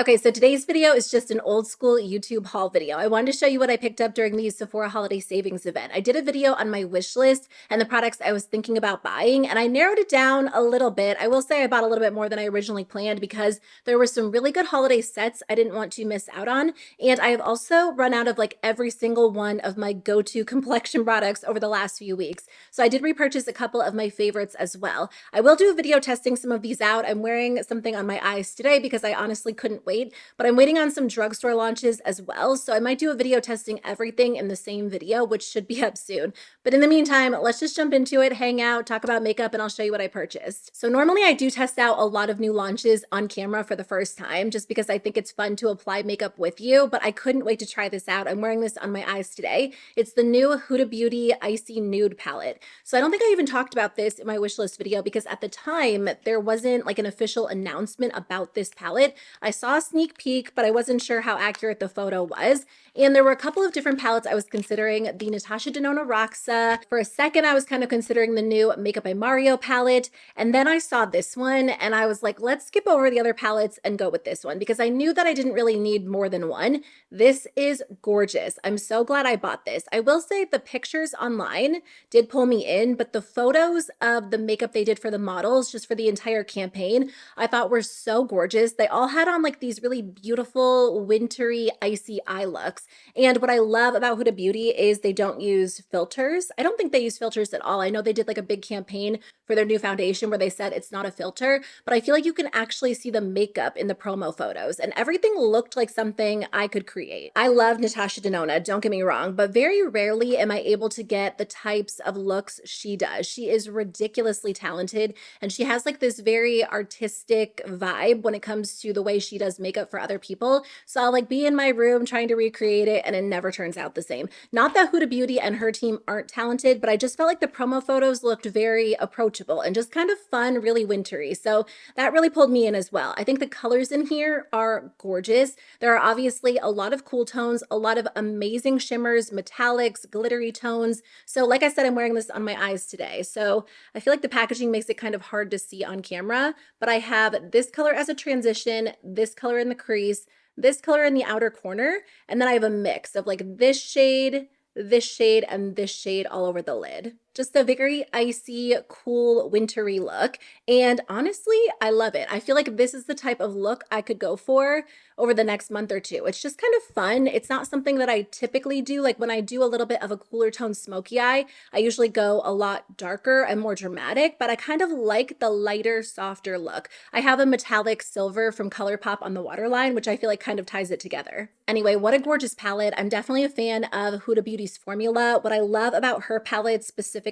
Okay, so today's video is just an old school YouTube haul video. I wanted to show you what I picked up during the Sephora holiday savings event. I did a video on my wish list and the products I was thinking about buying, and I narrowed it down a little bit. I will say I bought a little bit more than I originally planned because there were some really good holiday sets I didn't want to miss out on. And I have also run out of like every single one of my go-to complexion products over the last few weeks. So I did repurchase a couple of my favorites as well. I will do a video testing some of these out. I'm wearing something on my eyes today because I honestly couldn't wait, but I'm waiting on some drugstore launches as well. So I might do a video testing everything in the same video, which should be up soon. But in the meantime, let's just jump into it, hang out, talk about makeup, and I'll show you what I purchased. So normally I do test out a lot of new launches on camera for the first time, just because I think it's fun to apply makeup with you, but I couldn't wait to try this out. I'm wearing this on my eyes today. It's the new Huda Beauty Icy Nude palette. So I don't think I even talked about this in my wishlist video because at the time there wasn't like an official announcement about this palette. I saw a sneak peek, but I wasn't sure how accurate the photo was. And there were a couple of different palettes I was considering. The Natasha Denona Roxa. For a second, I was kind of considering the new Makeup by Mario palette. And then I saw this one and I was like, let's skip over the other palettes and go with this one because I knew that I didn't really need more than one. This is gorgeous. I'm so glad I bought this. I will say the pictures online did pull me in, but the photos of the makeup they did for the models, just for the entire campaign, I thought were so gorgeous. They all had on like these really beautiful, wintry, icy eye looks. And what I love about Huda Beauty is they don't use filters. I don't think they use filters at all. I know they did like a big campaign for their new foundation where they said it's not a filter, but I feel like you can actually see the makeup in the promo photos and everything looked like something I could create. I love Natasha Denona, don't get me wrong, but very rarely am I able to get the types of looks she does. She is ridiculously talented and she has like this very artistic vibe when it comes to the way she does makeup for other people. So I'll like be in my room trying to recreate it and it never turns out the same. Not that Huda Beauty and her team aren't talented, but I just felt like the promo photos looked very approachable and just kind of fun, really wintry. So that really pulled me in as well. I think the colors in here are gorgeous. There are obviously a lot of cool tones, a lot of amazing shimmers, metallics, glittery tones. So like I said, I'm wearing this on my eyes today. So I feel like the packaging makes it kind of hard to see on camera, but I have this color as a transition, this color in the crease, this color in the outer corner, and then I have a mix of like this shade, and this shade all over the lid. Just a very icy, cool, wintry look. And honestly, I love it. I feel like this is the type of look I could go for over the next month or two. It's just kind of fun. It's not something that I typically do. Like when I do a little bit of a cooler tone smoky eye, I usually go a lot darker and more dramatic, but I kind of like the lighter, softer look. I have a metallic silver from ColourPop on the waterline, which I feel like kind of ties it together. Anyway, what a gorgeous palette. I'm definitely a fan of Huda Beauty's formula. What I love about her palette specifically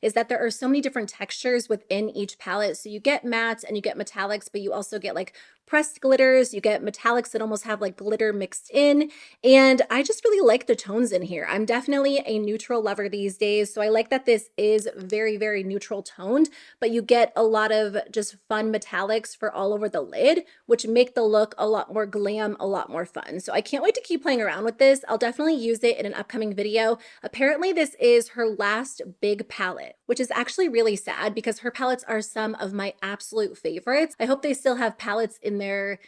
is that there are so many different textures within each palette. So you get mattes and you get metallics, but you also get like pressed glitters, you get metallics that almost have like glitter mixed in. And I just really like the tones in here. I'm definitely a neutral lover these days. So I like that this is very, very neutral toned, but you get a lot of just fun metallics for all over the lid, which make the look a lot more glam, a lot more fun. So I can't wait to keep playing around with this. I'll definitely use it in an upcoming video. Apparently this is her last big palette, which is actually really sad because her palettes are some of my absolute favorites. I hope they still have palettes in their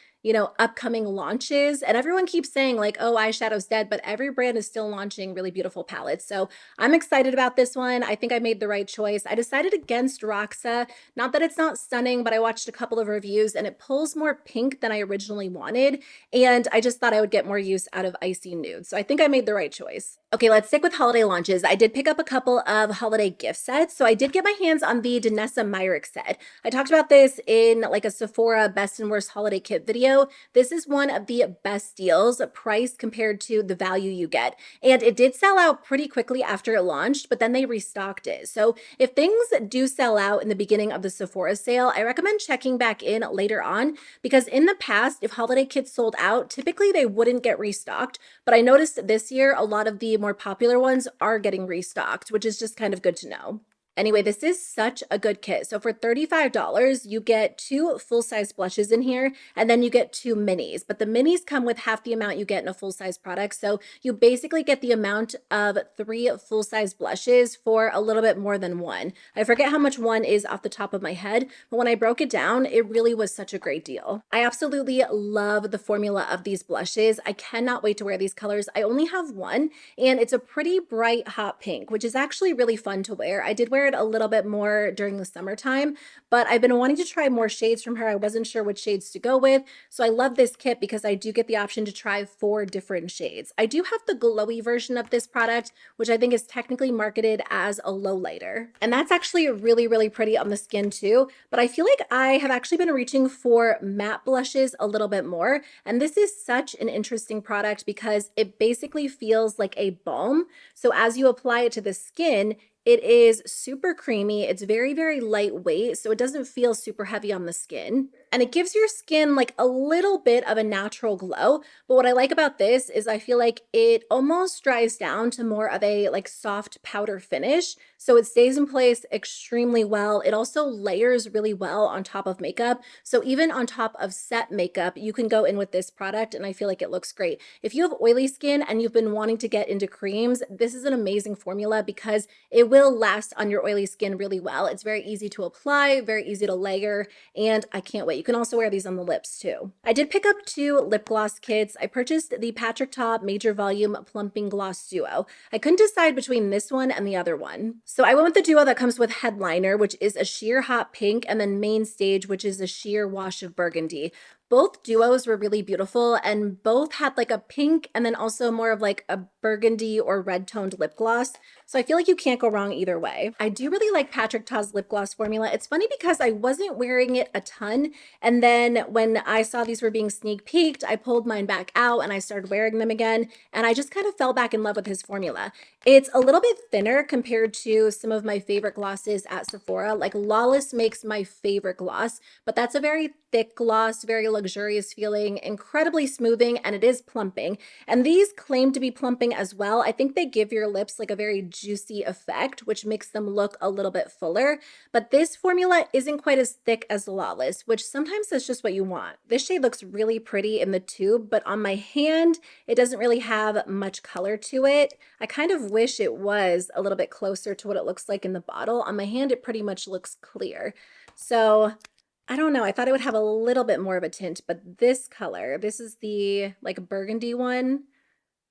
upcoming launches. And everyone keeps saying like, oh, eyeshadow's dead, but every brand is still launching really beautiful palettes. So I'm excited about this one. I think I made the right choice. I decided against Roxa. Not that it's not stunning, but I watched a couple of reviews and it pulls more pink than I originally wanted. And I just thought I would get more use out of Icy Nude. So I think I made the right choice. Okay, let's stick with holiday launches. I did pick up a couple of holiday gift sets. So I did get my hands on the Danessa Myricks set. I talked about this in like a Sephora best and worst holiday kit video. This is one of the best deals, price compared to the value you get. And it did sell out pretty quickly after it launched, but then they restocked it. So if things do sell out in the beginning of the Sephora sale, I recommend checking back in later on because in the past, if holiday kits sold out, typically they wouldn't get restocked. But I noticed this year, a lot of the more popular ones are getting restocked, which is just kind of good to know. Anyway, this is such a good kit. So for $35, you get 2 full-size blushes in here, and then you get 2 minis. But the minis come with half the amount you get in a full-size product. So you basically get the amount of 3 full-size blushes for a little bit more than one. I forget how much one is off the top of my head, but when I broke it down, it really was such a great deal. I absolutely love the formula of these blushes. I cannot wait to wear these colors. I only have one, and it's a pretty bright hot pink, which is actually really fun to wear. I did wear it a little bit more during the summertime, but I've been wanting to try more shades from her. I wasn't sure which shades to go with, so I love this kit because I do get the option to try 4 different shades. I do have the glowy version of this product, which I think is technically marketed as a low lighter, and that's actually really, really pretty on the skin too, but I feel like I have actually been reaching for matte blushes a little bit more, and this is such an interesting product because it basically feels like a balm. So as you apply it to the skin, it is super creamy. It's very, very lightweight, so it doesn't feel super heavy on the skin. And it gives your skin like a little bit of a natural glow. But what I like about this is I feel like it almost dries down to more of a like soft powder finish. So it stays in place extremely well. It also layers really well on top of makeup. So even on top of set makeup, you can go in with this product and I feel like it looks great. If you have oily skin and you've been wanting to get into creams, this is an amazing formula because it will last on your oily skin really well. It's very easy to apply, very easy to layer, and I can't wait. You can also wear these on the lips too. I did pick up 2 lip gloss kits. I purchased the Patrick Ta Major Volume Plumping Gloss Duo. I couldn't decide between this one and the other one. So I went with the duo that comes with Headliner, which is a sheer hot pink, and then Main Stage, which is a sheer wash of burgundy. Both duos were really beautiful and both had like a pink and then also more of like a burgundy or red toned lip gloss. So I feel like you can't go wrong either way. I do really like Patrick Ta's lip gloss formula. It's funny because I wasn't wearing it a ton. And then when I saw these were being sneak peeked, I pulled mine back out and I started wearing them again. And I just kind of fell back in love with his formula. It's a little bit thinner compared to some of my favorite glosses at Sephora. Like Lawless makes my favorite gloss, but that's a very thick gloss, very luxurious feeling, incredibly smoothing, and it is plumping. And these claim to be plumping as well. I think they give your lips like a very juicy effect, which makes them look a little bit fuller. But this formula isn't quite as thick as Lawless, which sometimes is just what you want. This shade looks really pretty in the tube, but on my hand, it doesn't really have much color to it. I kind of wish it was a little bit closer to what it looks like in the bottle. On my hand, it pretty much looks clear. So I don't know. I thought it would have a little bit more of a tint, but this color, this is the like burgundy one.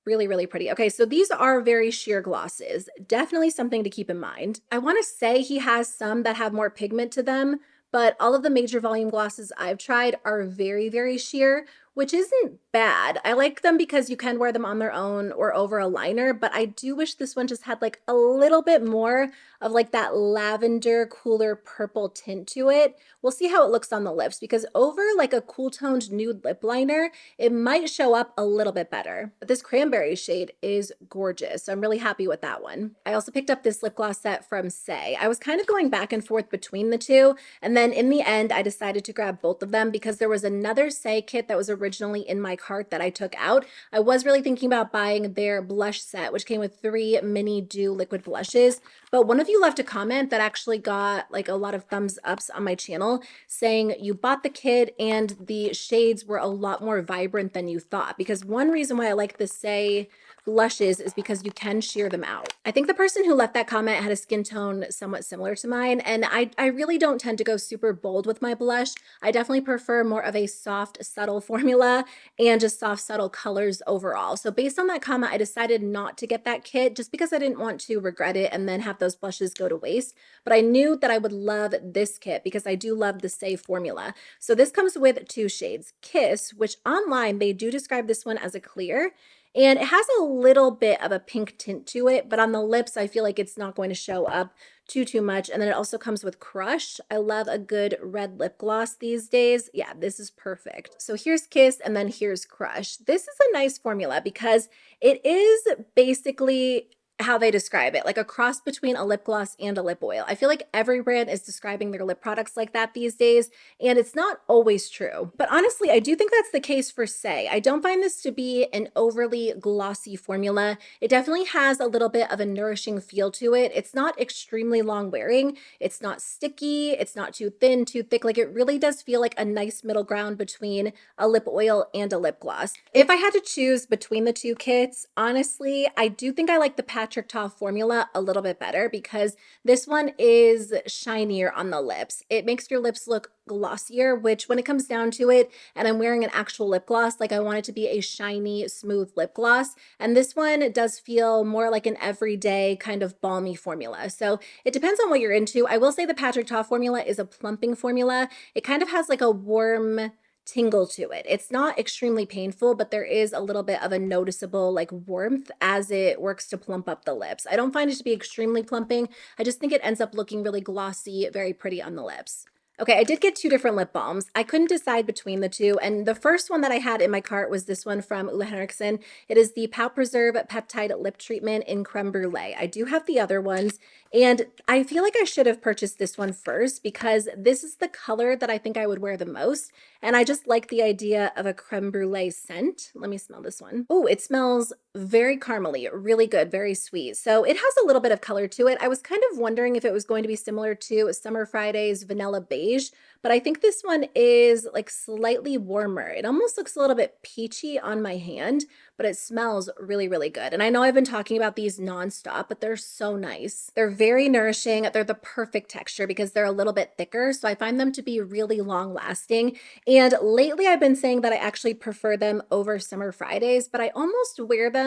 Really, really pretty. Okay, so these are very sheer glosses. Definitely something to keep in mind. I want to say he has some that have more pigment to them, but all of the major volume glosses I've tried are very, very sheer, which isn't bad. I like them because you can wear them on their own or over a liner, but I do wish this one just had like a little bit more of like that lavender, cooler purple tint to it. We'll see how it looks on the lips because over like a cool toned nude lip liner, it might show up a little bit better. But this cranberry shade is gorgeous, so I'm really happy with that one. I also picked up this lip gloss set from Saie. I was kind of going back and forth between the two, and then in the end, I decided to grab both of them because there was another Saie kit that was originally in my cart that I took out. I was really thinking about buying their blush set, which came with 3 mini dew liquid blushes, but one of you left a comment that actually got like a lot of thumbs ups on my channel saying you bought the kit and the shades were a lot more vibrant than you thought, because one reason why I like the Saie blushes is because you can sheer them out. I think the person who left that comment had a skin tone somewhat similar to mine, and I really don't tend to go super bold with my blush. I definitely prefer more of a soft, subtle formula and just soft, subtle colors overall. So based on that comment, I decided not to get that kit just because I didn't want to regret it and then have those blushes go to waste. But I knew that I would love this kit because I do love the Saie formula. So this comes with 2 shades. Kiss, which online they do describe this one as a clear, and it has a little bit of a pink tint to it, but on the lips, I feel like it's not going to show up too much. And then it also comes with Crush. I love a good red lip gloss these days. Yeah, this is perfect. So here's Kiss and then here's Crush. This is a nice formula because it is basically how they describe it, like a cross between a lip gloss and a lip oil. I feel like every brand is describing their lip products like that these days, and it's not always true. But honestly, I do think that's the case for Saie. I don't find this to be an overly glossy formula. It definitely has a little bit of a nourishing feel to it. It's not extremely long wearing. It's not sticky. It's not too thin, too thick. Like, it really does feel like a nice middle ground between a lip oil and a lip gloss. If I had to choose between the two kits, honestly, I do think I like the Patrick Ta formula a little bit better because this one is shinier on the lips. It makes your lips look glossier, which when it comes down to it, and I'm wearing an actual lip gloss, like I want it to be a shiny, smooth lip gloss. And this one does feel more like an everyday kind of balmy formula. So it depends on what you're into. I will say the Patrick Ta formula is a plumping formula. It kind of has like a warm tingle to it. It's not extremely painful, but there is a little bit of a noticeable like warmth as it works to plump up the lips. I don't find it to be extremely plumping. I just think it ends up looking really glossy, very pretty on the lips. Okay, I did get two different lip balms. I couldn't decide between the two, and the first one that I had in my cart was this one from Henriksen. It is the Pout Preserve Peptide Lip Treatment in Creme Brulee. I do have the other ones, and I feel like I should have purchased this one first because this is the color that I think I would wear the most, and I just like the idea of a creme brulee scent. Let me smell this one. Oh, it smells very caramely, really good, very sweet. So it has a little bit of color to it. I was kind of wondering if it was going to be similar to Summer Friday's Vanilla Beige, but I think this one is like slightly warmer. It almost looks a little bit peachy on my hand, but it smells really, really good. And I know I've been talking about these nonstop, but they're so nice. They're very nourishing. They're the perfect texture because they're a little bit thicker. So I find them to be really long lasting. And lately I've been saying that I actually prefer them over Summer Fridays, but I almost wear them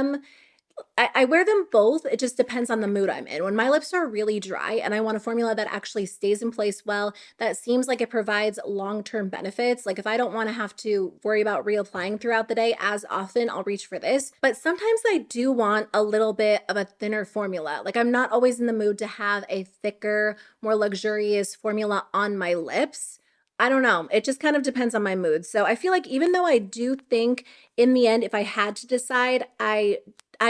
I wear them both. It just depends on the mood I'm in. When my lips are really dry and I want a formula that actually stays in place well, that seems like it provides long-term benefits. Like if I don't want to have to worry about reapplying throughout the day as often, I'll reach for this. But sometimes I do want a little bit of a thinner formula. Like I'm not always in the mood to have a thicker, more luxurious formula on my lips. I don't know. It just kind of depends on my mood. So I feel like even though I do think in the end, if I had to decide, I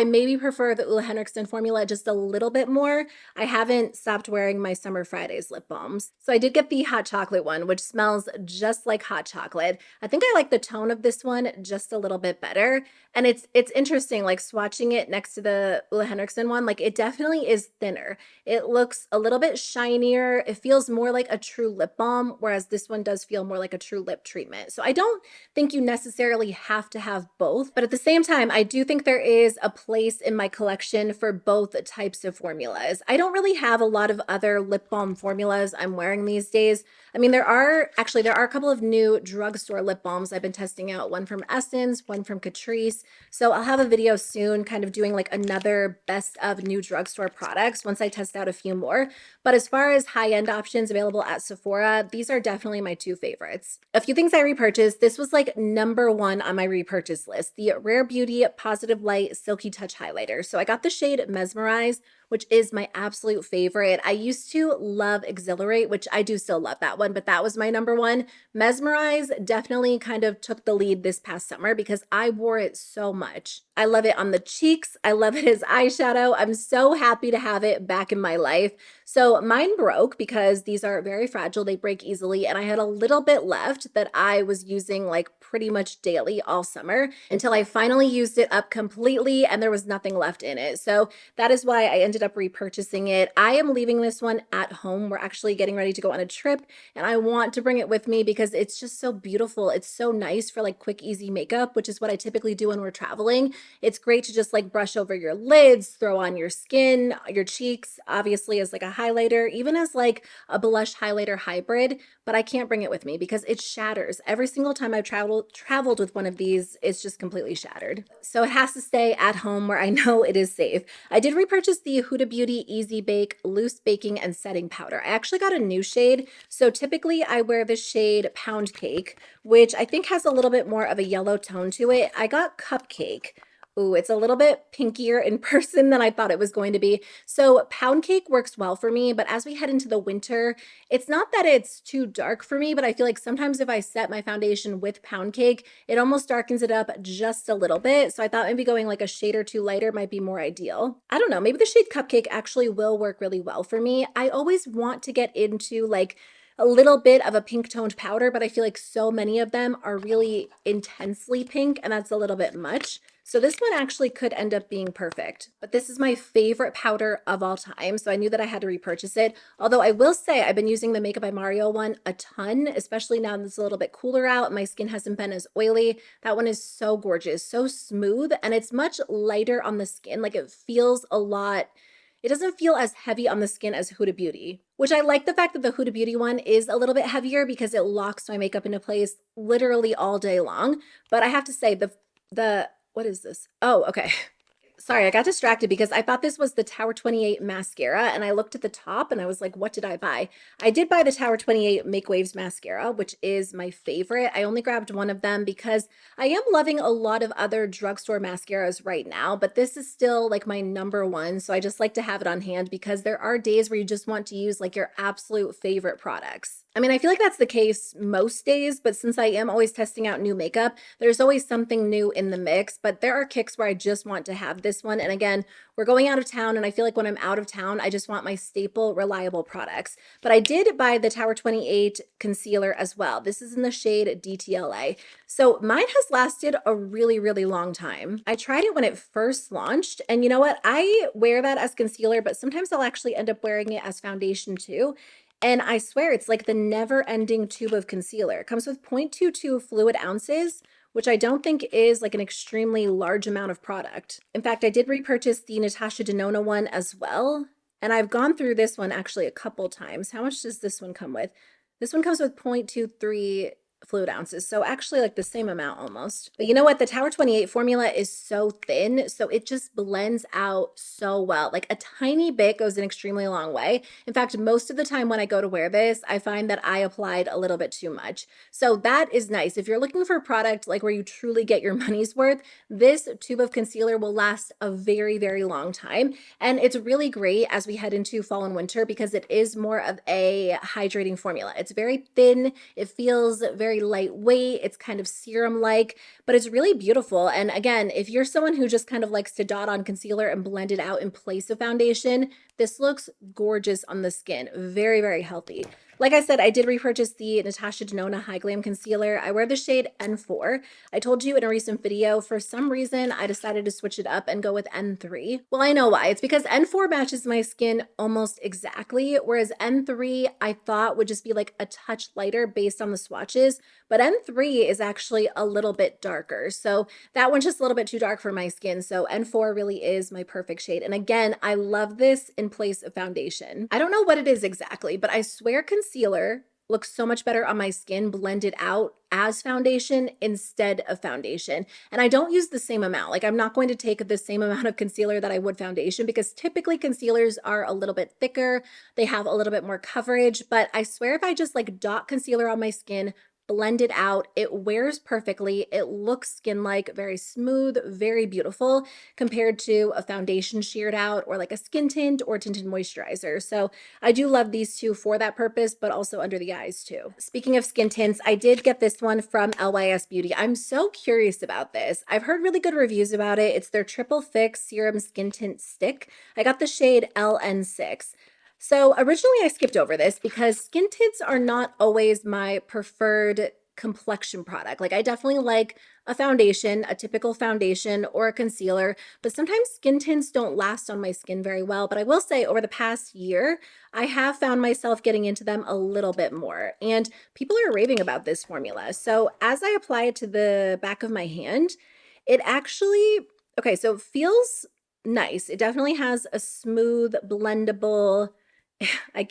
maybe prefer the Henriksen formula just a little bit more. I haven't stopped wearing my Summer Fridays lip balms. So I did get the hot chocolate one, which smells just like hot chocolate. I think I like the tone of this one just a little bit better. And it's interesting, like swatching it next to the Henriksen one, like it definitely is thinner. It looks a little bit shinier. It feels more like a true lip balm, whereas this one does feel more like a true lip treatment. So I don't think you necessarily have to have both, but at the same time, I do think there is a place in my collection for both types of formulas. I don't really have a lot of other lip balm formulas I'm wearing these days. I mean, there are a couple of new drugstore lip balms I've been testing out, one from Essence, one from Catrice. So I'll have a video soon kind of doing like another best of new drugstore products once I test out a few more. But as far as high-end options available at Sephora, these are definitely my two favorites. A few things I repurchased. This was like #1 on my repurchase list, the Rare Beauty Positive Light Silky Touch Highlighter. So I got the shade Mesmerize, which is my absolute favorite. I used to love Exhilarate, which I do still love that one, but that was my #1. Mesmerize definitely kind of took the lead this past summer because I wore it so much. I love it on the cheeks. I love it as eyeshadow. I'm so happy to have it back in my life. So mine broke because these are very fragile. They break easily. And I had a little bit left that I was using like pretty much daily all summer until I finally used it up completely and there was nothing left in it. So that is why I ended up repurchasing it. I am leaving this one at home. We're actually getting ready to go on a trip and I want to bring it with me because it's just so beautiful. It's so nice for like quick, easy makeup, which is what I typically do when we're traveling. It's great to just like brush over your lids, throw on your skin, your cheeks, obviously as like a highlighter, even as like a blush highlighter hybrid, but I can't bring it with me because it shatters. Every single time I've traveled with one of these, it's just completely shattered. So it has to stay at home where I know it is safe. I did repurchase the Huda Beauty Easy Bake Loose Baking and Setting Powder. I actually got a new shade. So typically I wear the shade Pound Cake, which I think has a little bit more of a yellow tone to it. I got Cupcake, Ooh, it's a little bit pinkier in person than I thought it was going to be. So pound cake works well for me, but as we head into the winter, it's not that it's too dark for me, but I feel like sometimes if I set my foundation with pound cake, it almost darkens it up just a little bit. So I thought maybe going like a shade or two lighter might be more ideal. I don't know, maybe the shade Cupcake actually will work really well for me. I always want to get into like a little bit of a pink toned powder, but I feel like so many of them are really intensely pink and that's a little bit much. So this one actually could end up being perfect, but this is my favorite powder of all time. So I knew that I had to repurchase it. Although I will say I've been using the Makeup by Mario one a ton, especially now that it's a little bit cooler out. My skin hasn't been as oily. That one is so gorgeous, so smooth, and it's much lighter on the skin. Like it feels a lot, it doesn't feel as heavy on the skin as Huda Beauty, which I like the fact that the Huda Beauty one is a little bit heavier because it locks my makeup into place literally all day long. But I have to say what is this? Oh, okay. Sorry, I got distracted because I thought this was the Tower 28 mascara and I looked at the top and I was like, what did I buy? I did buy the Tower 28 Make Waves mascara, which is my favorite. I only grabbed one of them because I am loving a lot of other drugstore mascaras right now, but this is still like my number one. So I just like to have it on hand because there are days where you just want to use like your absolute favorite products. I mean, I feel like that's the case most days, but since I am always testing out new makeup, there's always something new in the mix, but there are kicks where I just want to have this one. And again, we're going out of town and I feel like when I'm out of town, I just want my staple, reliable products. But I did buy the Tower 28 concealer as well. This is in the shade DTLA. So mine has lasted a really, really long time. I tried it when it first launched, and you know what? I wear that as concealer, but sometimes I'll actually end up wearing it as foundation too. And I swear it's like the never-ending tube of concealer. It comes with 0.22 fluid ounces, which I don't think is like an extremely large amount of product. In fact, I did repurchase the Natasha Denona one as well. And I've gone through this one actually a couple times. How much does this one come with? This one comes with 0.23 fluid ounces, so actually like the same amount almost. But you know what, the Tower 28 formula is so thin, so it just blends out so well. Like a tiny bit goes an extremely long way. In fact, most of the time when I go to wear this, I find that I applied a little bit too much. So that is nice. If you're looking for a product like where you truly get your money's worth, this tube of concealer will last a very, very long time. And it's really great as we head into fall and winter because it is more of a hydrating formula. It's very thin, it feels very lightweight, it's kind of serum-like, but it's really beautiful. And again, if you're someone who just kind of likes to dot on concealer and blend it out in place of foundation, this looks gorgeous on the skin. Very, very healthy. Like I said, I did repurchase the Natasha Denona Hyglam Concealer. I wear the shade N4. I told you in a recent video, for some reason, I decided to switch it up and go with N3. Well, I know why. It's because N4 matches my skin almost exactly, whereas N3 I thought would just be like a touch lighter based on the swatches, but N3 is actually a little bit darker. So that one's just a little bit too dark for my skin. So N4 really is my perfect shade. And again, I love this in place of foundation. I don't know what it is exactly, but I swear concealer looks so much better on my skin blended out as foundation instead of foundation. And I don't use the same amount. Like I'm not going to take the same amount of concealer that I would foundation because typically concealers are a little bit thicker. They have a little bit more coverage, but I swear if I just like dot concealer on my skin, blend it out, it wears perfectly. It looks skin-like, very smooth, very beautiful compared to a foundation sheared out or like a skin tint or tinted moisturizer. So I do love these two for that purpose, but also under the eyes too. Speaking of skin tints, I did get this one from LYS Beauty. I'm so curious about this. I've heard really good reviews about it. It's their Triple Fix Serum Skin Tint Stick. I got the shade LN6. So originally I skipped over this because skin tints are not always my preferred complexion product. Like I definitely like a foundation, a typical foundation or a concealer, but sometimes skin tints don't last on my skin very well. But I will say over the past year, I have found myself getting into them a little bit more and people are raving about this formula. So as I apply it to the back of my hand, it actually, okay, so it feels nice. It definitely has a smooth, blendable, I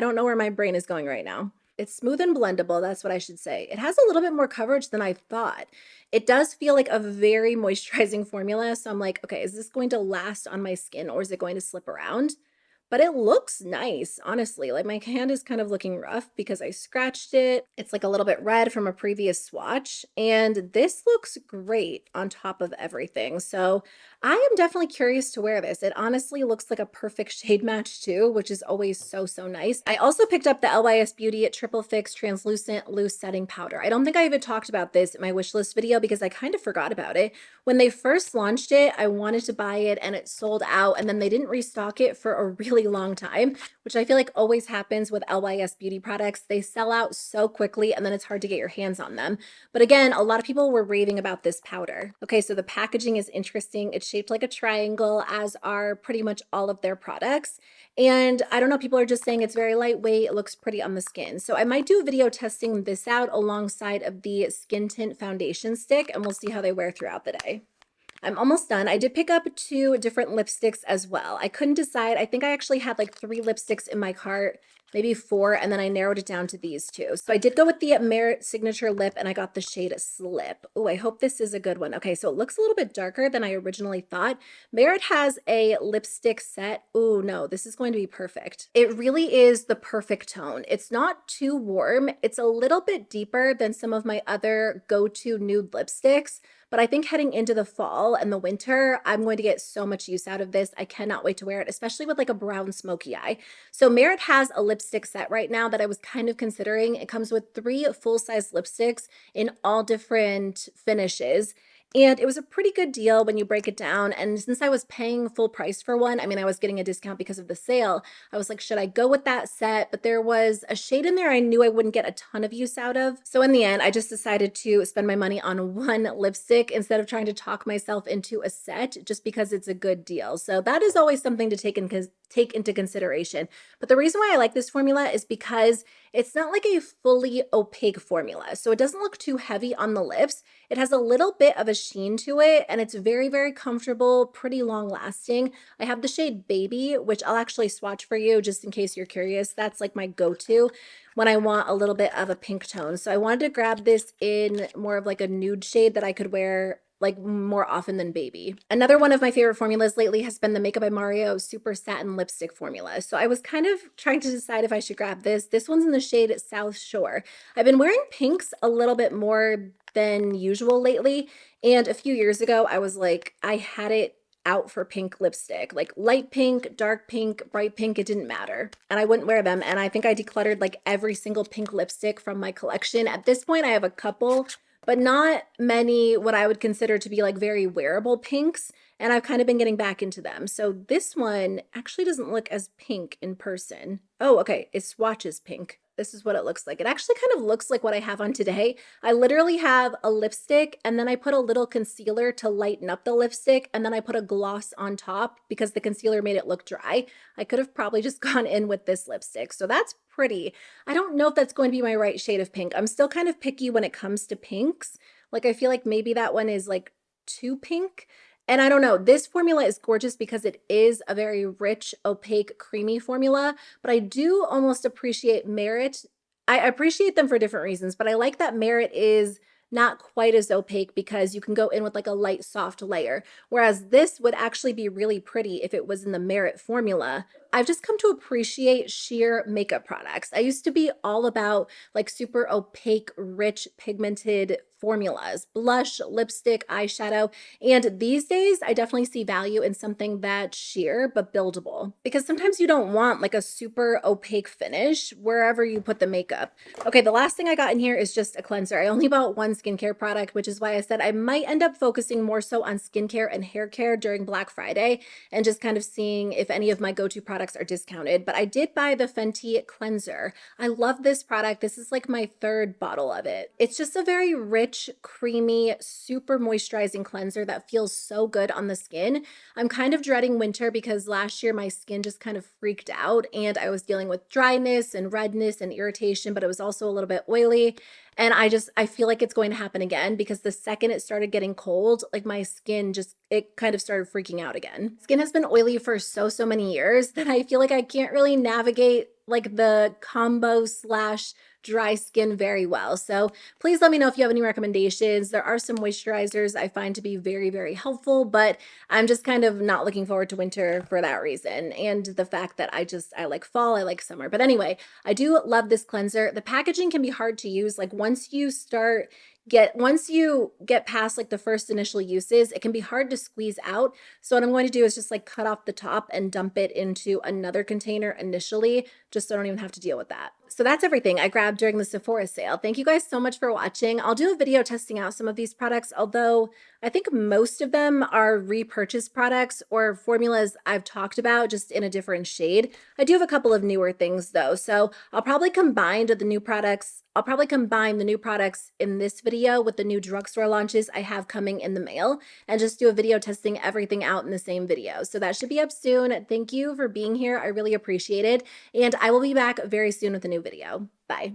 don't know where my brain is going right now. It's smooth and blendable, that's what I should say. It has a little bit more coverage than I thought. It does feel like a very moisturizing formula, so I'm like, okay, is this going to last on my skin or is it going to slip around? but it looks nice, honestly. Like my hand is kind of looking rough because I scratched it. It's like a little bit red from a previous swatch, and this looks great on top of everything. So I am definitely curious to wear this. It honestly looks like a perfect shade match too, which is always so, so nice. I also picked up the LYS Beauty Triple Fix Translucent Loose Setting Powder. I don't think I even talked about this in my wish list video because I kind of forgot about it. When they first launched it, I wanted to buy it and it sold out, and then they didn't restock it for a really long time, which I feel like always happens with LYS Beauty products. They sell out so quickly and then it's hard to get your hands on them. But again, a lot of people were raving about this powder. Okay, so the packaging is interesting. It's shaped like a triangle, as are pretty much all of their products. And I don't know, people are just saying it's very lightweight. It looks pretty on the skin. So I might do a video testing this out alongside of the Skin Tint foundation stick, and we'll see how they wear throughout the day. I'm almost done. I did pick up 2 different lipsticks as well. I couldn't decide. I think I actually had like 3 lipsticks in my cart, maybe 4, and then I narrowed it down to these 2. So I did go with the Merit Signature Lip, and I got the shade Slip. Oh, I hope this is a good one. Okay, so it looks a little bit darker than I originally thought. Merit has a lipstick set. Oh no, this is going to be perfect. It really is the perfect tone. It's not too warm. It's a little bit deeper than some of my other go-to nude lipsticks. But I think heading into the fall and the winter, I'm going to get so much use out of this. I cannot wait to wear it, especially with like a brown smoky eye. So Merit has a lipstick set right now that I was kind of considering. It comes with 3 full-size lipsticks in all different finishes. And it was a pretty good deal when you break it down. And since I was paying full price for one, I mean, I was getting a discount because of the sale. I was like, should I go with that set? But there was a shade in there I knew I wouldn't get a ton of use out of. So in the end, I just decided to spend my money on 1 lipstick instead of trying to talk myself into a set just because it's a good deal. So that is always something to take into consideration. But the reason why I like this formula is because it's not like a fully opaque formula. So it doesn't look too heavy on the lips. It has a little bit of a sheen to it, and it's very, very comfortable, pretty long lasting. I have the shade Baby, which I'll actually swatch for you just in case you're curious. That's like my go-to when I want a little bit of a pink tone. So I wanted to grab this in more of like a nude shade that I could wear like more often than Baby. Another one of my favorite formulas lately has been the Makeup by Mario SuperSatin lipstick formula. So I was kind of trying to decide if I should grab this. This one's in the shade South Shore. I've been wearing pinks a little bit more than usual lately. And a few years ago, I was like, I had it out for pink lipstick, like light pink, dark pink, bright pink, it didn't matter. And I wouldn't wear them. And I think I decluttered like every single pink lipstick from my collection. At this point, I have a couple, but not many what I would consider to be like very wearable pinks. And I've kind of been getting back into them. So this one actually doesn't look as pink in person. Oh, okay, it swatches pink. This is what it looks like. It actually kind of looks like what I have on today. I literally have a lipstick and then I put a little concealer to lighten up the lipstick, and then I put a gloss on top because the concealer made it look dry. I could have probably just gone in with this lipstick. So that's pretty. I don't know if that's going to be my right shade of pink. I'm still kind of picky when it comes to pinks. Like I feel like maybe that one is like too pink. And I don't know, this formula is gorgeous because it is a very rich, opaque, creamy formula, but I do almost appreciate Merit. I appreciate them for different reasons, but I like that Merit is not quite as opaque because you can go in with like a light, soft layer, whereas this would actually be really pretty if it was in the Merit formula. I've just come to appreciate sheer makeup products. I used to be all about like super opaque, rich, pigmented formulas, blush, lipstick, eyeshadow. And these days, I definitely see value in something that's sheer but buildable, because sometimes you don't want like a super opaque finish wherever you put the makeup. Okay, the last thing I got in here is just a cleanser. I only bought 1 skincare product, which is why I said I might end up focusing more so on skincare and hair care during Black Friday and just kind of seeing if any of my go-to products are discounted. But I did buy the Fenty cleanser. I love this product. This is like my 3rd bottle of it. It's just a very rich, creamy, super moisturizing cleanser that feels so good on the skin. I'm kind of dreading winter because last year my skin just kind of freaked out and I was dealing with dryness and redness and irritation, but it was also a little bit oily. And I feel like it's going to happen again because the second it started getting cold, like my skin it kind of started freaking out again. Skin has been oily for so many years that I feel like I can't really navigate like the combo slash dry skin very well. So please let me know if you have any recommendations. There are some moisturizers I find to be very, very helpful, but I'm just kind of not looking forward to winter for that reason. And the fact that I like fall, I like summer. But anyway, I do love this cleanser. The packaging can be hard to use. Like once you get past like the first initial uses, it can be hard to squeeze out. So what I'm going to do is just like cut off the top and dump it into another container initially, just so I don't even have to deal with that. So that's everything I grabbed during the Sephora sale. Thank you guys so much for watching. I'll do a video testing out some of these products, although I think most of them are repurchase products or formulas I've talked about just in a different shade. I do have a couple of newer things though, so I'll probably combine the new products in this video with the new drugstore launches I have coming in the mail and just do a video testing everything out in the same video. So that should be up soon. Thank you for being here. I really appreciate it. And I will be back very soon with a new video. Bye.